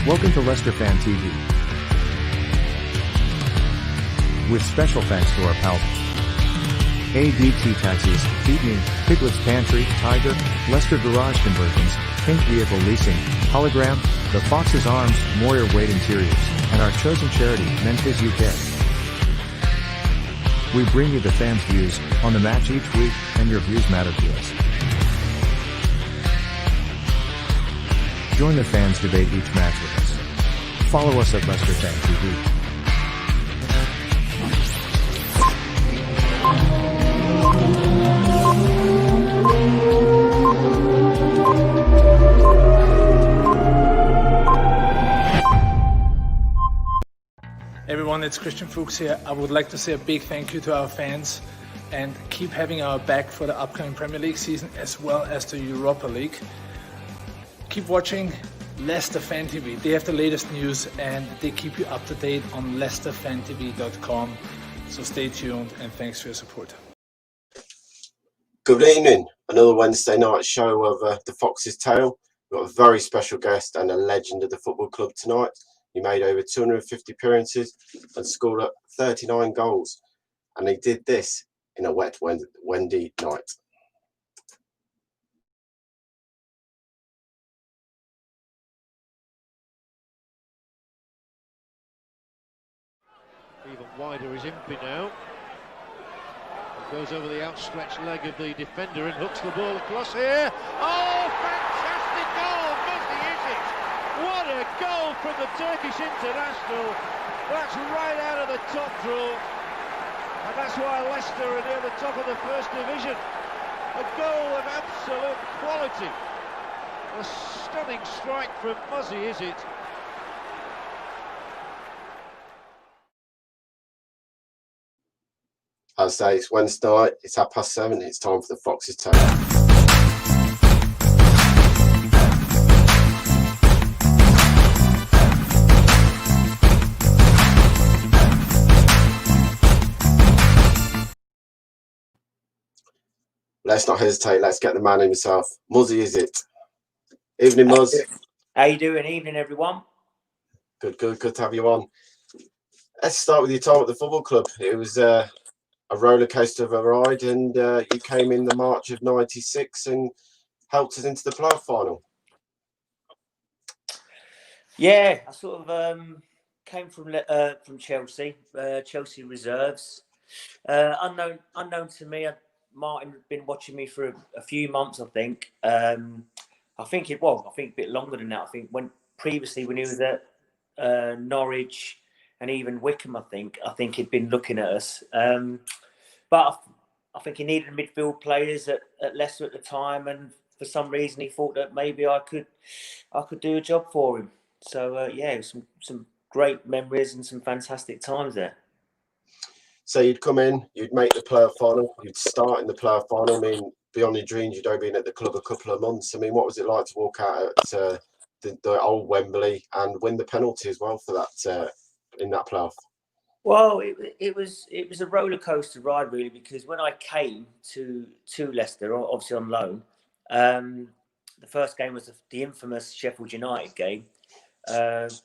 Welcome to Leicester Fan TV. With special thanks to our pals ADT Taxis, Feed Me, Piglet's Pantry, Tiger, Leicester Garage Conversions, Pink Vehicle Leasing, Hologram, The Fox's Arms, Moyer Wade Interiors, and our chosen charity, Memphis UK. We bring you the fans' views on the match each week, and your views matter to us. Join the fans' debate each match with us. Follow us at Leicester Fan TV. Everyone, it's Christian Fuchs here. I would like to say a big thank you to our fans and keep having our back for the upcoming Premier League season as well as the Europa League. Keep watching Leicester Fan TV. They have the latest news and they keep you up to date on leicesterfantv.com. So stay tuned and thanks for your support. Good evening. Another Wednesday night show of The Fox's Tale. We've got a very special guest and a legend of the football club tonight. He made over 250 appearances and scored up 39 goals. And he did this in a wet, windy night. Even wider is Impey now. He goes over the outstretched leg of the defender and hooks the ball across here. Oh, fantastic goal! Muzzy Izzet! What a goal from the Turkish international. That's right out of the top drawer. And that's why Leicester are near the top of the First Division. A goal of absolute quality. A stunning strike from Muzzy Izzet. I'd say it's Wednesday night, it's 7:30, it's time for The Fox's Tale. Let's not hesitate, let's get the man himself, Muzzy Izzet. Evening, Muzz. How you doing? Evening, everyone. Good to have you on. Let's start with your time at the football club. It was a roller coaster of a ride, and you came in the March of '96 and helped us into the playoff final. Yeah, I sort of came from Chelsea, Chelsea reserves. Unknown to me, Martin had been watching me for a few months, I think. I think a bit longer than that. I think when he was at Norwich and even Wickham, I think he'd been looking at us. But I think he needed midfield players at Leicester at the time, and for some reason he thought that maybe I could do a job for him. So it was some great memories and some fantastic times there. So you'd come in, you'd make the playoff final, you'd start in the playoff final. I mean, beyond your dreams, you'd only been at the club a couple of months. I mean, what was it like to walk out at the old Wembley and win the penalty as well for that in that playoff? Well, it was a roller coaster ride, really, because when I came to Leicester, obviously on loan, the first game was the infamous Sheffield United game,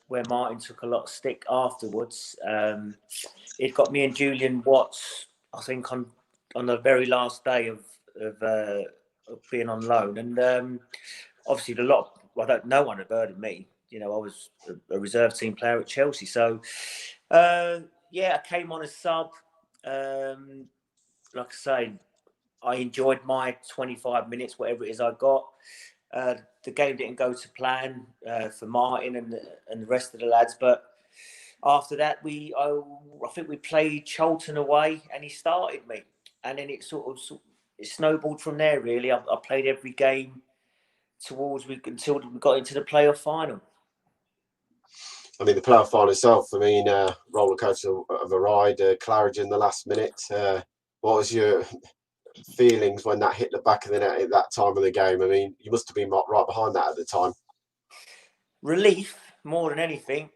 where Martin took a lot of stick afterwards. It got me and Julian Watts, I think, on the very last day of being on loan, and obviously no one had heard of me. You know, I was a reserve team player at Chelsea, so. I came on as sub. Like I say, I enjoyed my 25 minutes, whatever it is I got. The game didn't go to plan for Martin and the rest of the lads, but after that, I think we played Charlton away, and he started me, and then it it snowballed from there. Really, I played every game until we got into the playoff final. I mean, the playoff final itself, roller coaster of a ride, Claridge in the last minute. What was your feelings when that hit the back of the net at that time of the game? I mean, you must have been right behind that at the time. Relief, more than anything.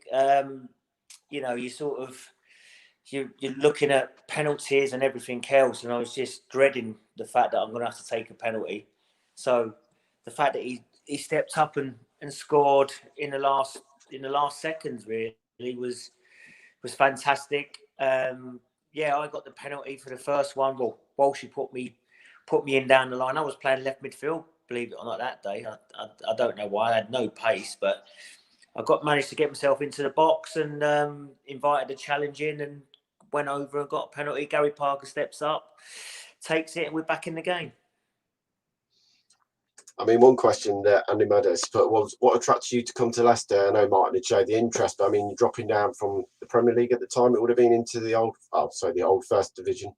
You're looking at penalties and everything else, and I was just dreading the fact that I'm going to have to take a penalty. So the fact that he stepped up and scored in the last last seconds really was fantastic. Yeah, I got the penalty for the first one. Well, Walshy put me in down the line. I was playing left midfield, believe it or not, that day. I don't know why. I had no pace, but I managed to get myself into the box and invited the challenge in and went over and got a penalty. Gary Parker steps up, takes it, and we're back in the game. I mean, one question that Andy Meadows put was, what attracted you to come to Leicester? I know Martin had showed the interest, but I mean, you're dropping down from the Premier League at the time. It would have been into the old First Division.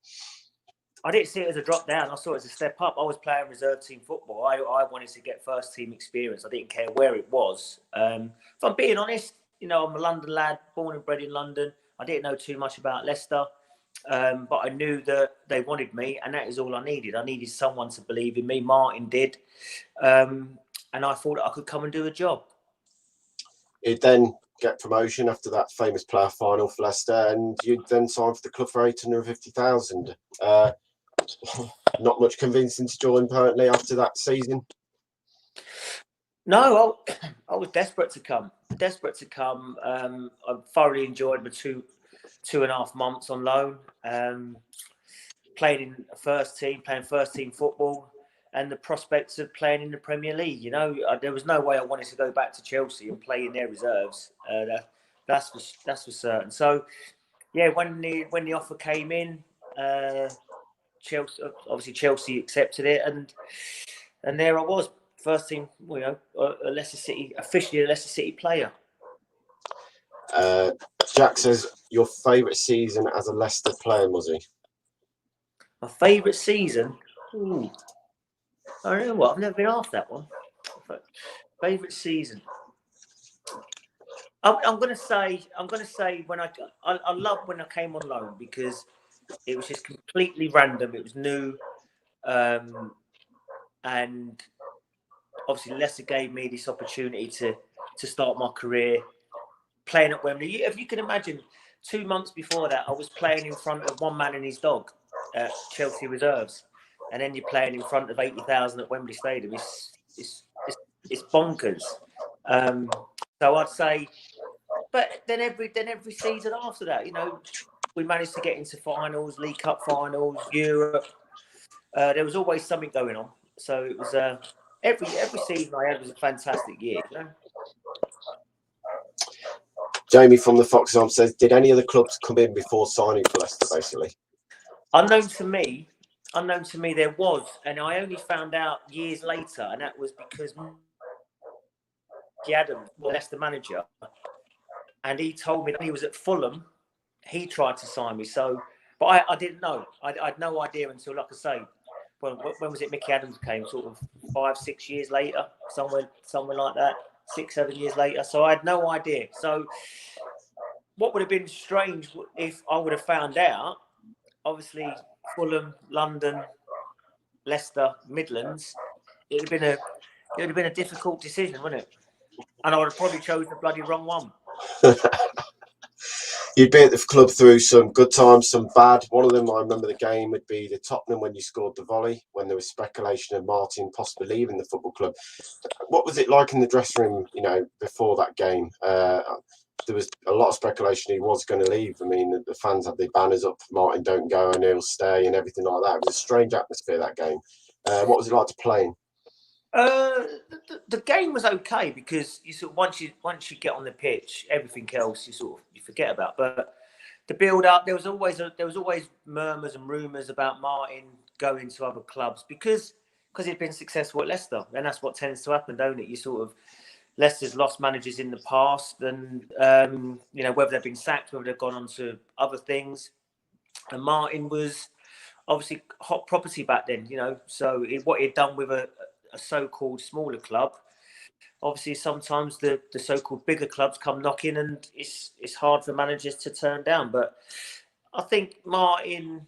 I didn't see it as a drop down. I saw it as a step up. I was playing reserve team football. I wanted to get first team experience. I didn't care where it was. If I'm being honest, I'm a London lad, born and bred in London. I didn't know too much about Leicester, but I knew that they wanted me, and that is all I needed. I needed someone to believe in me. Martin did, and I thought that I could come and do a job. You'd then get promotion after that famous player final for Leicester, and you'd then sign for the club for 850,000. Not much convincing to join permanently after that season. No, I was desperate to come. I thoroughly enjoyed my 2.5 months on loan. Playing in first team football, and the prospects of playing in the Premier League. There was no way I wanted to go back to Chelsea and play in their reserves. That's for certain. So, yeah, when the offer came in, Chelsea accepted it, and there I was, first team. A Leicester City, officially a Leicester City player. Jack says, your favourite season as a Leicester player, Muzzy? My favourite season? Ooh. I don't know what. I've never been asked that one. Favourite season? I'm gonna say when I love when I came on loan, because it was just completely random. It was new, and obviously Leicester gave me this opportunity to start my career playing at Wembley. If you can imagine, 2 months before that, I was playing in front of one man and his dog at Chelsea reserves, and then you're playing in front of 80,000 at Wembley Stadium. It's bonkers. So I'd say, but then every season after that, we managed to get into finals, League Cup finals, Europe. There was always something going on. So it was every season I had was a fantastic year. Jamie from the Fox Arm says, did any of the clubs come in before signing for Leicester, basically? Unknown to me, there was, and I only found out years later, and that was because Muzzy Izzet, the Leicester manager, and he told me that he was at Fulham. He tried to sign me, but I didn't know. I had no idea until, like I say, when was it? Mickey Adams came, sort of 5-6 years later, somewhere like that, 6-7 years later. So I had no idea. So what would have been strange if I would have found out? Obviously, Fulham, London, Leicester, Midlands. It would have been a difficult decision, wouldn't it? And I would have probably chosen the bloody wrong one. You'd be at the club through some good times, some bad. One of them, I remember the game, would be the Tottenham when you scored the volley, when there was speculation of Martin possibly leaving the football club. What was it like in the dressing room, before that game? There was a lot of speculation he was going to leave. I mean, the fans had their banners up, Martin don't go and he'll stay and everything like that. It was a strange atmosphere, that game. What was it like to play in? The game was okay, because you sort of, once you get on the pitch, everything else you forget about. But the build up, there was always murmurs and rumours about Martin going to other clubs because he'd been successful at Leicester, and that's what tends to happen, don't it? You sort of, Leicester's lost managers in the past, and whether they've been sacked, whether they've gone on to other things. And Martin was obviously hot property back then, So what he'd done with a so-called smaller club, obviously sometimes the so-called bigger clubs come knocking, and it's hard for managers to turn down. But I think Martin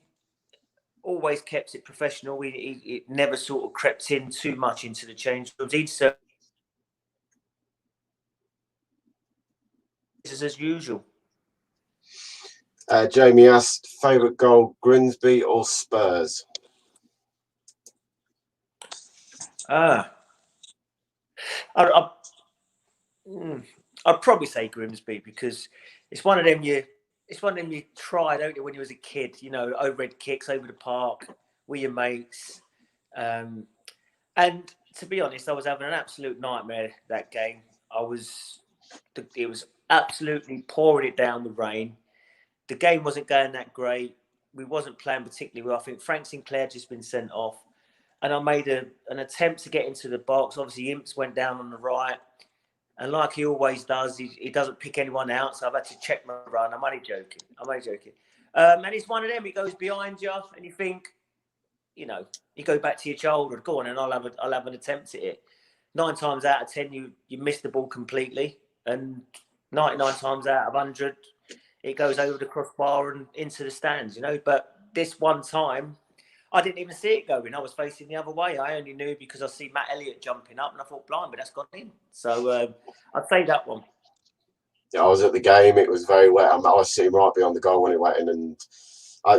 always kept it professional. He never sort of crept in too much into the change rooms. He'd serve as usual. Jamie asked, favourite goal, Grimsby or Spurs? I'd probably say Grimsby, because it's one of them you try, don't you, when you was a kid, you know, overhead kicks over the park with your mates. And to be honest, I was having an absolute nightmare that game. It was absolutely pouring it down the rain. The game wasn't going that great. We wasn't playing particularly well. I think Frank Sinclair had just been sent off. And I made an attempt to get into the box. Obviously, Imps went down on the right. And like he always does, he doesn't pick anyone out. So I've had to check my run. I'm only joking. And it's one of them. It goes behind you, and you think, you know, you go back to your childhood. Go on, and I'll have an attempt at it. 9 times out of 10, you miss the ball completely, and 99 times out of 100, it goes over the crossbar and into the stands. You know, but this one time, I didn't even see it going. I was facing the other way. I only knew because I see Matt Elliott jumping up, and I thought, blimey, that's gone in. So I'd say that one. Yeah, I was at the game. It was very wet. I was sitting right behind the goal when it went in. And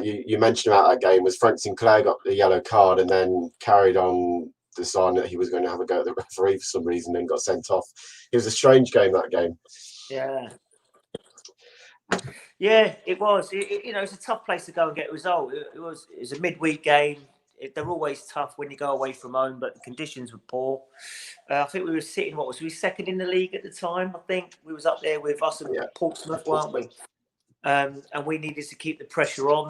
you mentioned about that game was Frank Sinclair got the yellow card and then carried on deciding that he was going to have a go at the referee for some reason and got sent off. It was a strange game, that game. Yeah, it was. You know, it's a tough place to go and get a result. It was a midweek game. They're always tough when you go away from home, but the conditions were poor. I think we were sitting, we second in the league at the time? I think we was up there with us and Portsmouth, weren't we? And we needed to keep the pressure on.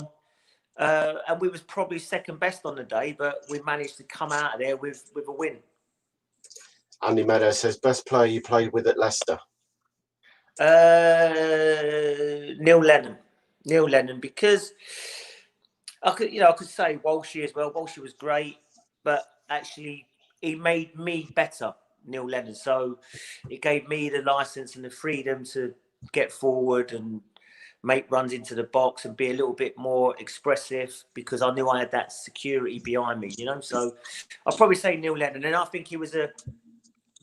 And we was probably second best on the day, but we managed to come out of there with a win. Andy Meadows says, best player you played with at Leicester? Neil Lennon, because I could say Walshy as well. Walshy was great, but actually he made me better, Neil Lennon. So it gave me the license and the freedom to get forward and make runs into the box and be a little bit more expressive, because I knew I had that security behind me, you know. So I'll probably say Neil Lennon, and I think he was a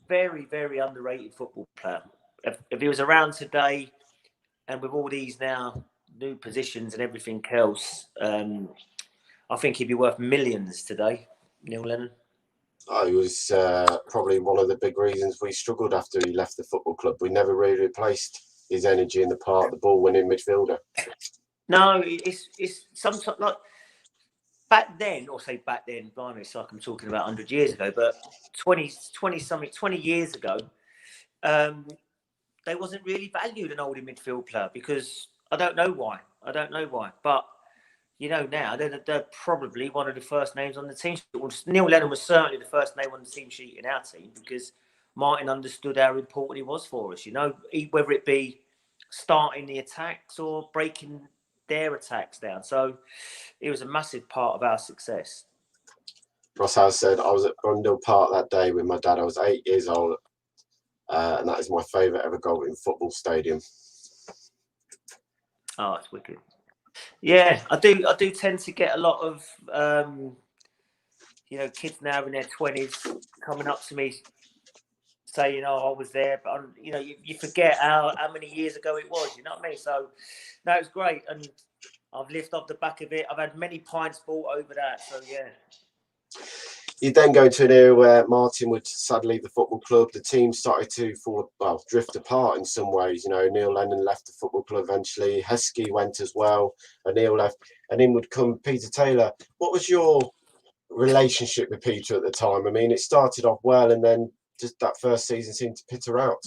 very, very underrated football player. If he was around today, and with all these now new positions and everything else, I think he'd be worth millions today, Neil Lennon. He was probably one of the big reasons we struggled after he left the football club. We never really replaced his energy in the park, the ball-winning midfielder. No, it's sometimes like back then, blimey, it's like I'm talking about 100 years ago, but 20 years ago, they wasn't really valued an older midfield player, because I don't know why. But you know, now they're probably one of the first names on the team sheet. Neil Lennon was certainly the first name on the team sheet in our team, because Martin understood how important he was for us. You know, whether it be starting the attacks or breaking their attacks down. So it was a massive part of our success. Ross House said, I was at Brundle Park that day with my dad. I was 8 years old, and that is my favourite ever goal in football stadium. Oh, that's wicked. Yeah, I do tend to get a lot of kids now in their 20s coming up to me saying, "Oh, I was there," but you forget how many years ago it was. You know what I mean? So no, it's great, and I've lived off the back of it. I've had many pints bought over that. So yeah. You then go to an era where Martin would sadly leave the football club. The team started to drift apart in some ways. You know, Neil Lennon left the football club eventually. Heskey went as well. And Neil left. And in would come Peter Taylor. What was your relationship with Peter at the time? I mean, it started off well, and then just that first season seemed to peter out.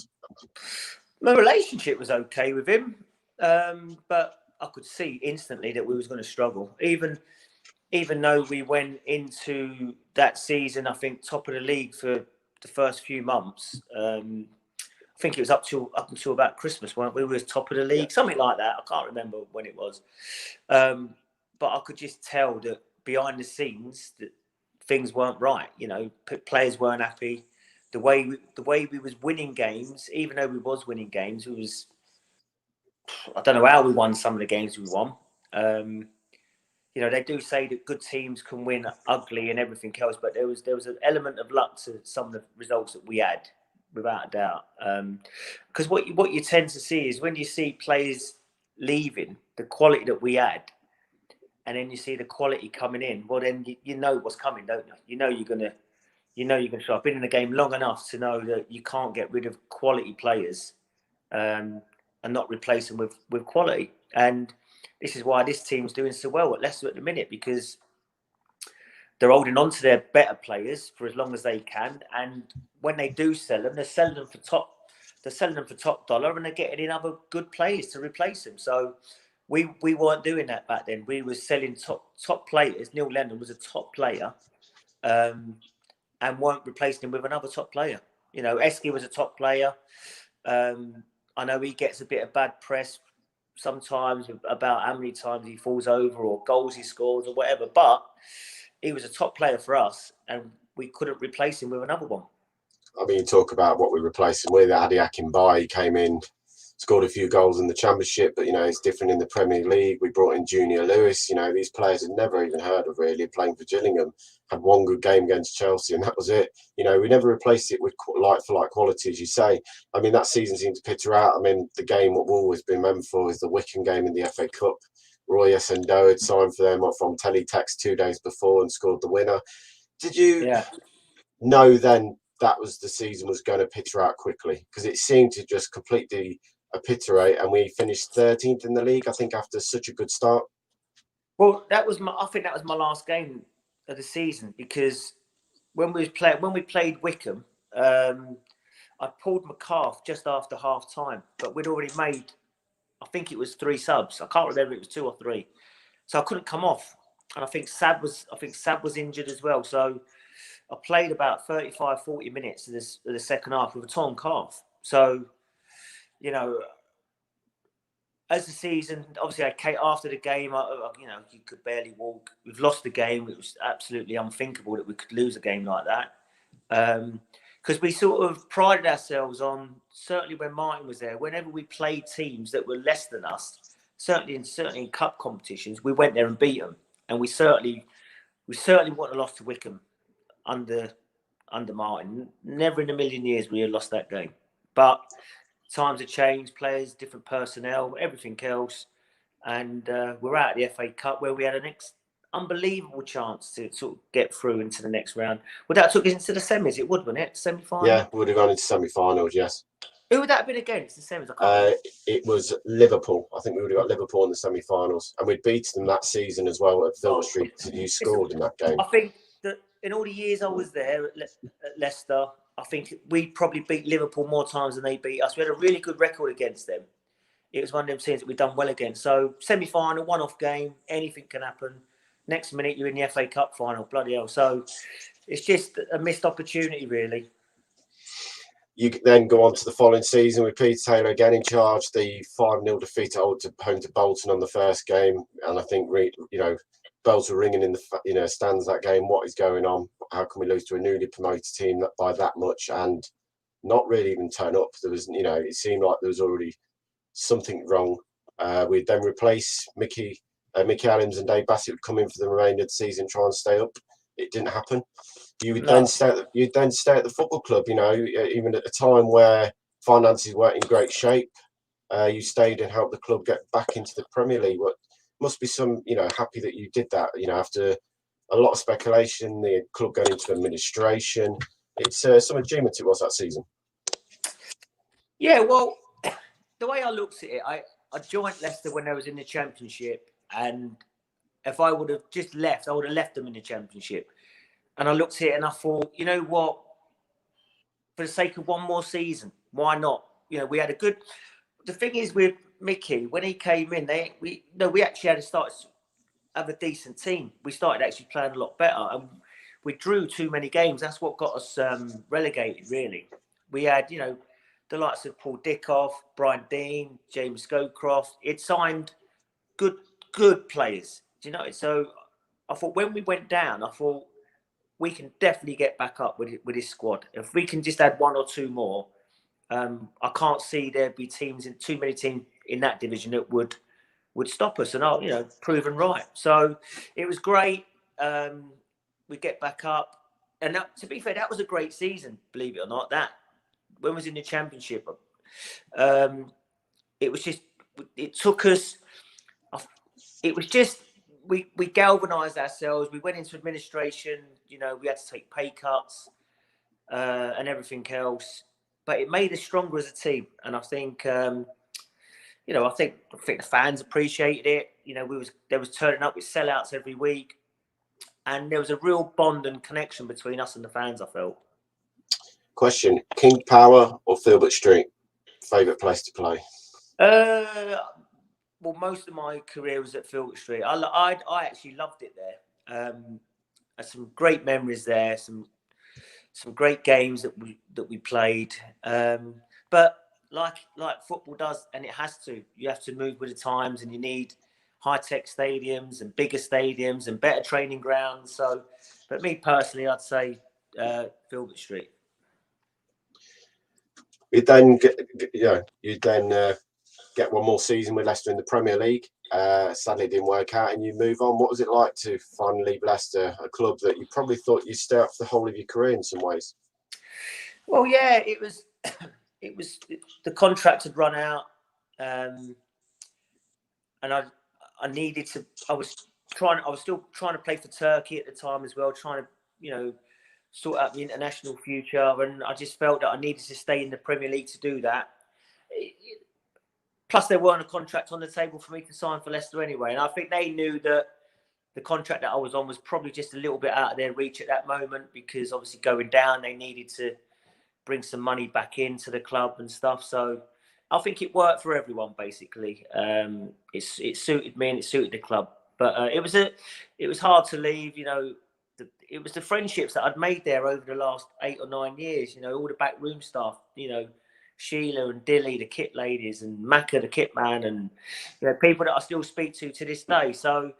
My relationship was okay with him, but I could see instantly that we was going to struggle. Even though we went into that season, I think top of the league for the first few months. I think it was up until about Christmas, weren't we? We were top of the league, something like that. I can't remember when it was, but I could just tell that behind the scenes that things weren't right. You know, players weren't happy. The way we was winning games, even though we was winning games, I don't know how we won some of the games we won. They do say that good teams can win ugly and everything else, but there was an element of luck to some of the results that we had, without a doubt. Because what you tend to see is when you see players leaving, the quality that we had, and then you see the quality coming in, well, then you know what's coming, don't you? You know you're gonna show. I've been in the game long enough to know that you can't get rid of quality players and not replace them with quality. And this is why this team's doing so well at Leicester at the minute, because they're holding on to their better players for as long as they can. And when they do sell them, they're selling them for top dollar, and they're getting in other good players to replace them. So we weren't doing that back then. We were selling top players. Neil Lennon was a top player, and weren't replacing him with another top player. You know, Esky was a top player. I know he gets a bit of bad press sometimes about how many times he falls over or goals he scores or whatever, but he was a top player for us, and we couldn't replace him with another one. I mean, you talk about what we replaced him with. Adi Akinbaye, he came in, scored a few goals in the Championship, but, you know, it's different in the Premier League. We brought in Junior Lewis. You know, these players had never even heard of really playing for Gillingham. Had one good game against Chelsea, and that was it. You know, we never replaced it with like-for-like quality, as you say. I mean, that season seemed to peter out. I mean, the game what we've always been remembered for is the Wycombe game in the FA Cup. Roy Essendon had signed for them from Teletext 2 days before and scored the winner. Did you know then that was the season was going to peter out quickly? Because it seemed to just completely epiterate, and we finished 13th in the league, I think, after such a good start. Well, I think that was my last game of the season, because when we played Wycombe, I pulled my calf just after half time, but we'd already made, I think it was 3 subs. I can't remember if it was 2 or 3. So I couldn't come off. And I think Sab was injured as well. So I played about 35, 40 minutes of the second half with a torn calf. So, you know, as the season, obviously, after the game, you know, you could barely walk. We've lost the game. It was absolutely unthinkable that we could lose a game like that. Because we sort of prided ourselves on, certainly when Martin was there, whenever we played teams that were less than us, certainly in cup competitions, we went there and beat them. And we certainly wouldn't have lost to Wycombe under Martin. Never in a million years we had lost that game. But times have changed, players, different personnel, everything else. And we're out of the FA Cup, where we had an unbelievable chance to sort of get through into the next round. Well, that took us into the semis, it would, wouldn't it? Semi-final? Yeah, we would have gone into semi-finals, yes. Who would that have been against, the semis? I can't remember. It was Liverpool. I think we would have got Liverpool in the semi-finals. And we'd beaten them that season as well at Filbert Street. You scored in that game. I think that in all the years I was there at Leicester, I think we probably beat Liverpool more times than they beat us. We had a really good record against them. It was one of them teams that we've done well against. So semi-final, one-off game, anything can happen. Next minute, you're in the FA Cup final. Bloody hell. So it's just a missed opportunity, really. You then go on to the following season with Peter Taylor again in charge. The 5-0 defeat home to Bolton on the first game. And I think, you know, bells were ringing in the stands that game. What is going on? How can we lose to a newly promoted team by that much and not really even turn up? There was, you know, it seemed like there was already something wrong. We'd then replace Mickey Adams and Dave Bassett would come in for the remainder of the season, try and stay up. It didn't happen. You'd then stay at the football club. You know, even at a time where finances weren't in great shape, you stayed and helped the club get back into the Premier League. What must be some, you know, happy that you did that. You know, after a lot of speculation, the club going into administration. It's some achievement it was that season. Yeah, well, the way I looked at it, I joined Leicester when I was in the Championship, and if I would have just left, I would have left them in the Championship. And I looked at it and I thought, you know what, for the sake of one more season, why not? You know, we had a good. The thing is with Mickey, when he came in, we actually had to start have a decent team. We started actually playing a lot better, and we drew too many games. That's what got us relegated. Really, we had, you know, the likes of Paul Dickoff, Brian Dean, James Scowcroft. It signed good players. Do you know? So I thought when we went down, I thought we can definitely get back up with his squad. If we can just add 1 or 2 more, I can't see there'd be too many teams in that division that would stop us. And you know, proven right. So it was great. We get back up, and to be fair, that was a great season. Believe it or not, that when we was in the Championship, it was just, it took us. It was just. We galvanised ourselves. We went into administration. You know, we had to take pay cuts and everything else. but it made us stronger as a team. And I think, I think the fans appreciated it. There was turning up with sellouts every week, and there was a real bond and connection between us and the fans, I felt. Question: King Power or Filbert Street? Favourite place to play? Well, most of my career was at Filbert Street. I actually loved it there. Had some great memories there. Some great games that we played. But like football does, and it has to. You have to move with the times, and you need high-tech stadiums and bigger stadiums and better training grounds. So, but me personally, I'd say Filbert Street. You then get one more season with Leicester in the Premier League. Sadly, it didn't work out, and you move on. What was it like to finally leave Leicester, a club that you probably thought you'd stay at for the whole of your career in some ways? Well, yeah, it was. It was the contract had run out, and I needed to. I was still trying to play for Turkey at the time as well, trying to sort out the international future, and I just felt that I needed to stay in the Premier League to do that. Plus, there weren't a contract on the table for me to sign for Leicester anyway, and I think they knew that the contract that I was on was probably just a little bit out of their reach at that moment, because obviously going down, they needed to bring some money back into the club and stuff. So I think it worked for everyone, basically. It suited me and it suited the club. But it was hard to leave. It was the friendships that I'd made there over the last 8 or 9 years. All the backroom staff. Sheila and Dilly, the kit ladies, and Macca, the kit man, and people that I still speak to this day. So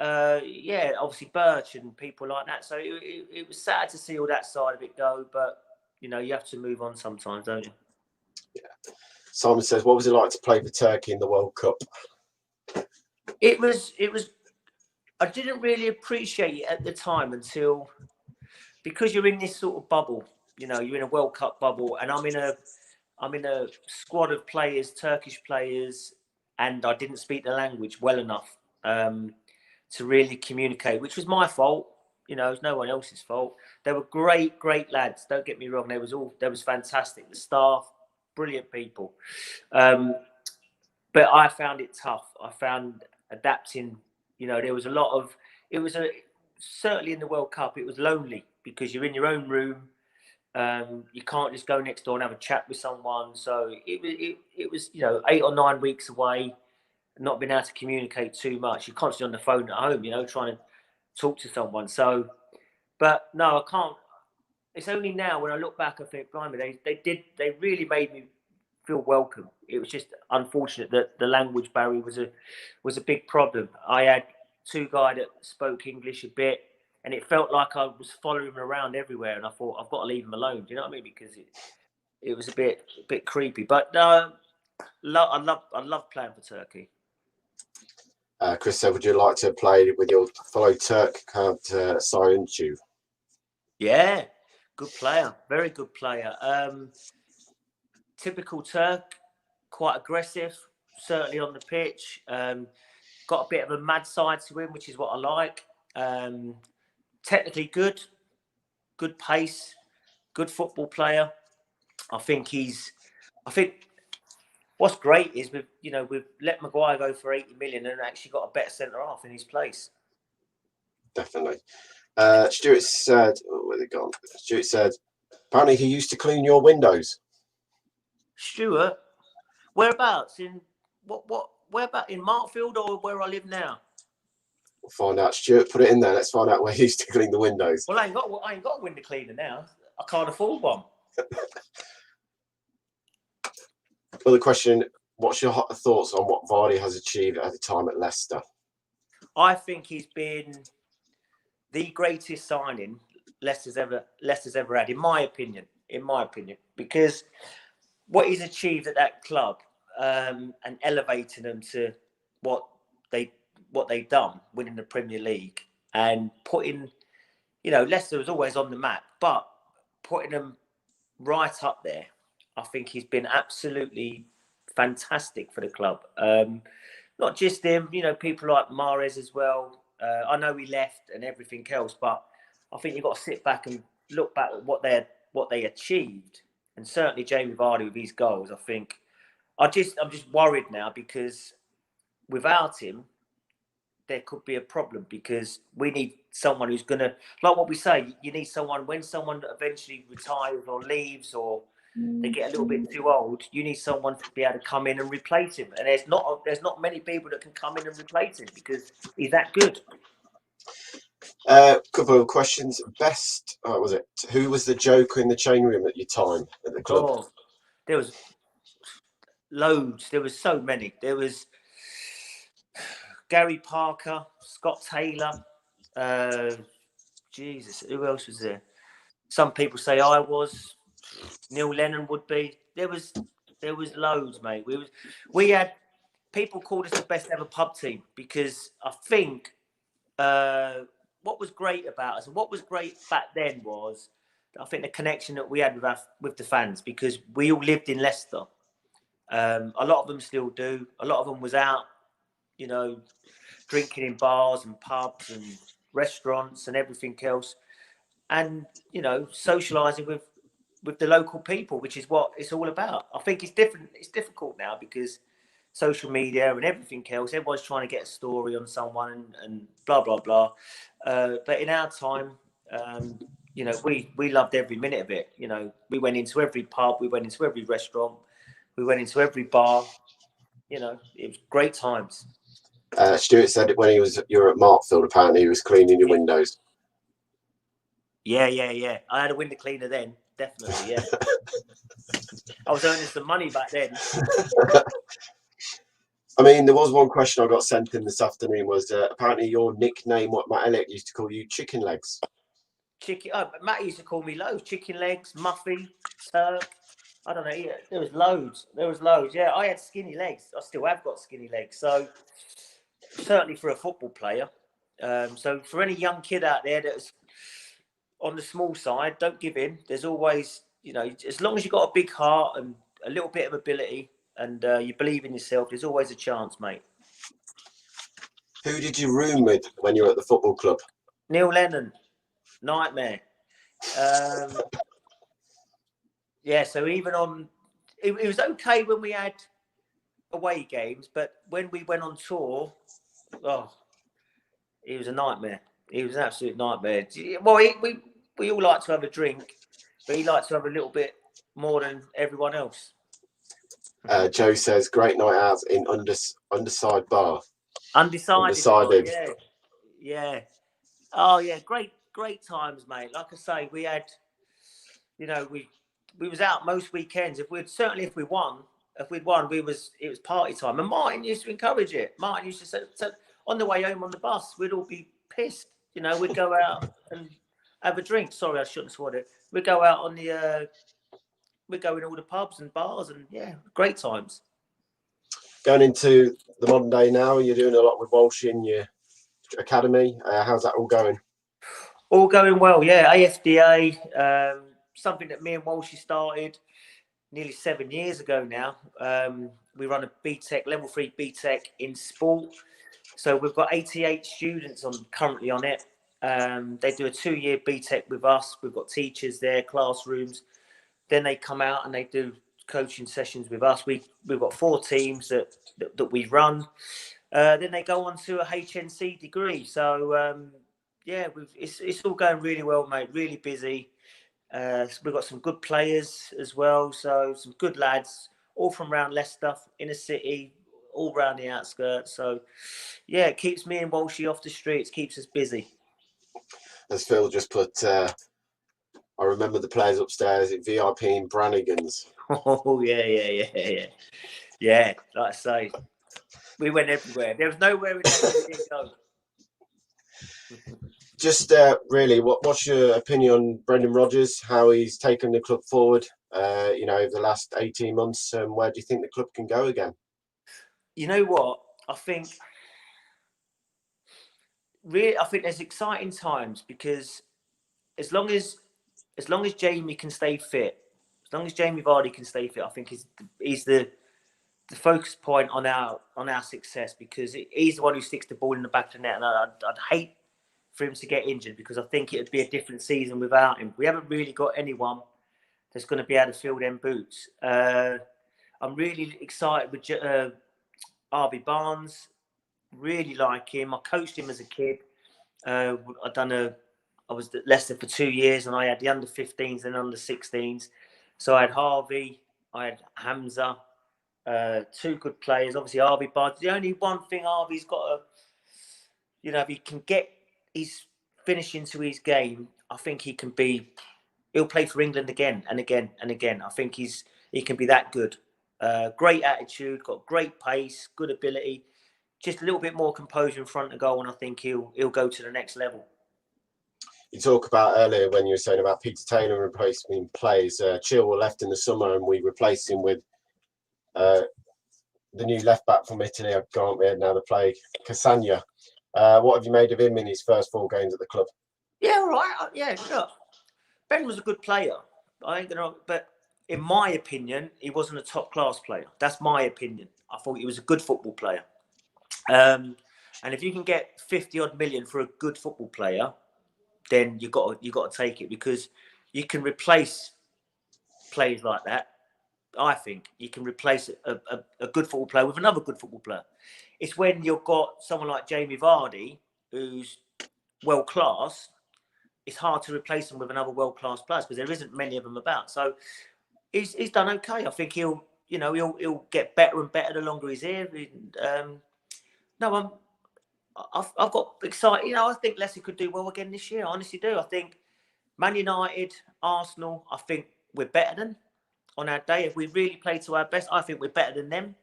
obviously Birch and people like that. So it was sad to see all that side of it go, but you have to move on sometimes, don't you? Yeah. Simon says, what was it like to play for Turkey in the World Cup? It was. I didn't really appreciate it at the time because you're in this sort of bubble. You're in a World Cup bubble, and I'm in a squad of players, Turkish players, and I didn't speak the language well enough to really communicate, which was my fault. It was no one else's fault. They were great, great lads. Don't get me wrong. They was fantastic. The staff, brilliant people. But I found it tough. I found adapting. There was a lot of. Certainly in the World Cup, it was lonely because you're in your own room. You can't just go next door and have a chat with someone. So it was 8 or 9 weeks away, not being able to communicate too much. You're constantly on the phone at home, trying to talk to someone. So, but no, I can't. It's only now when I look back, I think, blimey, they really made me feel welcome. It was just unfortunate that the language barrier was a big problem. I had 2 guys that spoke English a bit, and it felt like I was following them around everywhere. And I thought, I've got to leave them alone. Do you know what I mean? Because it was a bit creepy. But I love playing for Turkey. Chris said, would you like to play with your fellow Turk, Sayuncu? Yeah, good player. Very good player. Typical Turk, quite aggressive, certainly on the pitch. Got a bit of a mad side to him, which is what I like. Technically good pace, good football player. I think what's great is we've let Maguire go for 80 million and actually got a better centre half in his place. Definitely. Stuart said, where's it gone? Stuart said, apparently he used to clean your windows. Stuart, whereabouts in whereabouts in Markfield or where I live now? We'll find out. Stuart, put it in there. Let's find out where he used to clean the windows. Well, I ain't got a window cleaner now. I can't afford one. Other question, what's your thoughts on what Vardy has achieved at the time at Leicester? I think he's been the greatest signing Leicester's ever had, in my opinion, because what he's achieved at that club and elevating them to what they've done, winning the Premier League and putting, Leicester was always on the map, but putting them right up there, I think he's been absolutely fantastic for the club. Not just him, people like Mahrez as well. I know he left and everything else, but I think you've got to sit back and look back at what they achieved. and certainly Jamie Vardy with his goals. I think I'm just worried now because without him, there could be a problem because we need someone who's going to, like what we say, you need someone when someone eventually retires or leaves or they get a little bit too old, you need someone to be able to come in and replace him. And there's not many people that can come in and replace him because he's that good. Couple of questions. Best, was it? Who was the joker in the change room at your time at the club? Oh, there was loads. There was so many. There was Gary Parker, Scott Taylor. Jesus, who else was there? Some people say I was. Neil Lennon would be. There was loads, mate. We had people called us the best ever pub team because I think what was great about us and what was great back then was I think the connection that we had with the fans because we all lived in Leicester. A lot of them still do. A lot of them was out, you know, drinking in bars and pubs and restaurants and everything else, and you know, socialising with the local people, which is what it's all about. I think it's different. It's difficult now because social media and everything else. Everyone's trying to get a story on someone and blah blah blah. But in our time, you know, we loved every minute of it. You know, we went into every pub, we went into every restaurant, we went into every bar. You know, it was great times. Stuart said when you were at Markfield, apparently he was cleaning your windows. Yeah. I had a window cleaner then, definitely. Yeah, I was earning some money back then. I mean, there was one question I got sent in this afternoon was apparently your nickname, what Matt Elliott used to call you, chicken legs. Matt used to call me loads. Chicken legs, Muffy, Turk. I don't know. Yeah, there was loads. Yeah, I had skinny legs. I still have got skinny legs. So certainly for a football player. So for any young kid out there that's on the small side, don't give in. There's always, you know, as long as you've got a big heart and a little bit of ability and you believe in yourself, there's always a chance, mate. Who did you room with when you were at the football club? Neil Lennon, nightmare. Yeah, so even on, it was okay when we had away games, but when we went on tour, oh, it was a nightmare. It was an absolute nightmare. Well, we all like to have a drink, but he liked to have a little bit more than everyone else. Joe says, great night out in Underside Bar. Undecided. Yeah. Oh, yeah, great times, mate. Like I say, we had, you know, we was out most weekends. If we'd won, it was party time. And Martin used to encourage it. Martin used to say, so on the way home on the bus, we'd all be pissed. You know, we'd go out and have a drink. Sorry, I shouldn't have sworn it. We'd go out on the, we'd go in all the pubs and bars and yeah, great times. Going into the modern day now, you're doing a lot with Walsh in your academy. How's that all going? All going well, yeah. AFDA, something that me and Walshy started nearly 7 years ago now. We run a BTEC, level 3 BTEC in sport. So we've got 88 students currently on it. They do a 2-year BTEC with us. We've got teachers there, classrooms. Then they come out and they do coaching sessions with us. We've got 4 teams that we run. Then they go on to a HNC degree. So yeah, it's all going really well, mate. Really busy. We've got some good players as well. So some good lads, all from around Leicester, inner city, all around the outskirts. So yeah, it keeps me and Walshy off the streets, keeps us busy. As Phil just put, I remember the players upstairs at VIP in Brannigan's. Oh yeah. Yeah, like I say, we went everywhere. There was nowhere in Leicester we didn't go. Just really, what's your opinion on Brendan Rodgers? How he's taken the club forward? You know, over the last 18 months, where do you think the club can go again? You know what? I think there's exciting times because as long as Jamie can stay fit, as long as Jamie Vardy can stay fit, I think he's the focus point on our success because he's the one who sticks the ball in the back of the net, and I'd hate for him to get injured because I think it would be a different season without him. We haven't really got anyone that's going to be able to fill them boots. I'm really excited with RB Barnes. Really like him. I coached him as a kid. I was at Leicester for 2 years, and I had the under 15s and under 16s. So I had Harvey, I had Hamza, 2 good players. Obviously, RB Barnes. The only one thing Harvey's got to, if he can get his finishing to his game, I think he'll play for England again and again and again. I think he can be that good. Great attitude, got great pace, good ability. Just a little bit more composure in front of goal, and I think he'll go to the next level. You talk about earlier when you were saying about Peter Taylor replacing players. Chilwell left in the summer, and we replaced him with the new left back from Italy. I can't remember now the play, Cassagna. What have you made of him in his first 4 games at the club? Yeah, all right. Yeah, look, Ben was a good player. But in my opinion, he wasn't a top class player. That's my opinion. I thought he was a good football player. And if you can get 50 odd million for a good football player, then you got to take it, because you can replace players like that. I think you can replace a good football player with another good football player. It's when you've got someone like Jamie Vardy, who's world class, it's hard to replace him with another world class player, because there isn't many of them about. So he's done okay. I think he'll get better and better the longer he's here. I've got excited. I think Leicester could do well again this year. I honestly do. I think Man United, Arsenal, I think we're better than on our day. If we really play to our best, I think we're better than them.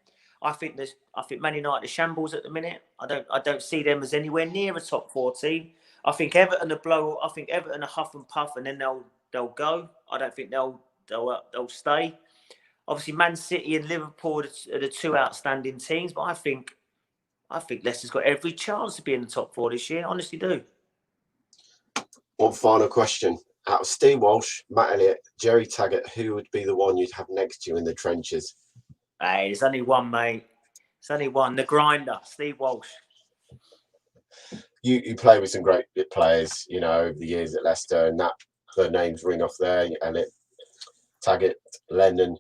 I think Man United are shambles at the minute. I don't see them as anywhere near a top 4 team. I think Everton are blow. I think Everton are huff and puff, and then they'll go. I don't think they'll stay. Obviously, Man City and Liverpool are the 2 outstanding teams, but I think Leicester's got every chance to be in the top 4 this year. Honestly, do. One final question. Out of Steve Walsh, Matt Elliott, Jerry Taggart, who would be the one you'd have next to you in the trenches? Hey, there's only one, mate. There's only one. The grinder, Steve Walsh. You play with some great players, over the years at Leicester, and that the names ring off there. Elliott, Taggart, Lennon.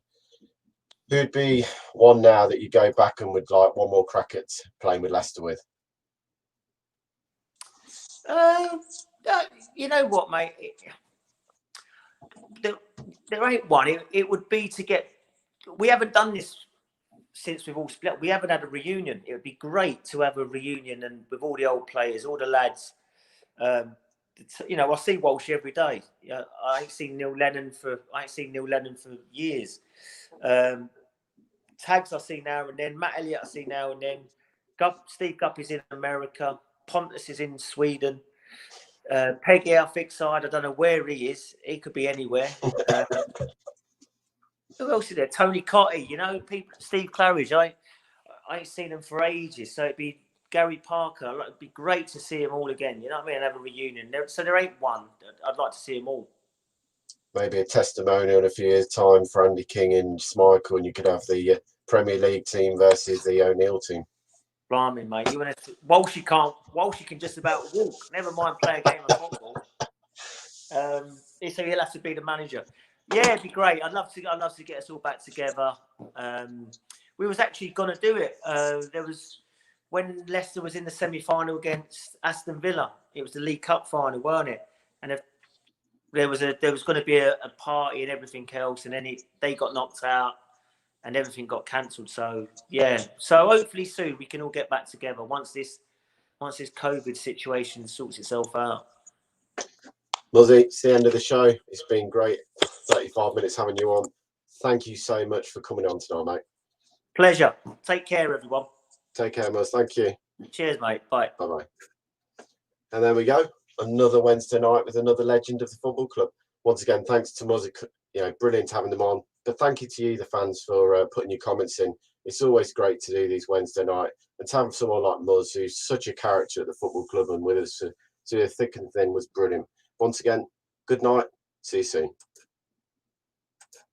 Who'd be one now that you go back and would like one more crack at playing with Leicester with? You know what, mate? There ain't one. It would be to get. We haven't done this since we've all split. We haven't had a reunion. It would be great to have a reunion and with all the old players, all the lads. I see Walsh every day. I ain't seen Neil Lennon for years. Tags I see now and then. Matt Elliott I see now and then. Steve Gupp is in America. Pontus is in Sweden. Peggy, our fixed side, I don't know where he is. He could be anywhere. Who else is there? Tony Cotty, people. Steve Claridge. I ain't seen him for ages. So it'd be Gary Parker. It'd be great to see them all again. You know what I mean? And have a reunion. So there ain't one. I'd like to see them all. Maybe a testimonial in a few years' time for Andy King and Schmeichel, and you could have the Premier League team versus the O'Neill team. Blimey, mate. Walshy can just about walk. Never mind play a game of football. So he'll have to be the manager. Yeah, it'd be great. I'd love to get us all back together. We was actually going to do it. There was when Leicester was in the semi-final against Aston Villa. It was the League Cup final, weren't it? And there was going to be a party and everything else, and then they got knocked out. And everything got cancelled. So yeah. So hopefully soon we can all get back together once this COVID situation sorts itself out. Muzzy, it's the end of the show. It's been great. 35 minutes having you on. Thank you so much for coming on tonight, mate. Pleasure. Take care, everyone. Take care, Muzz. Thank you. Cheers, mate. Bye. Bye-bye. And there we go. Another Wednesday night with another legend of the football club. Once again, thanks to Muzzy. Brilliant having them on. But thank you to you, the fans, for putting your comments in. It's always great to do these Wednesday night and to have someone like Muzz, who's such a character at the football club and with us through thick and thin, was brilliant. Once again, good night. See you soon.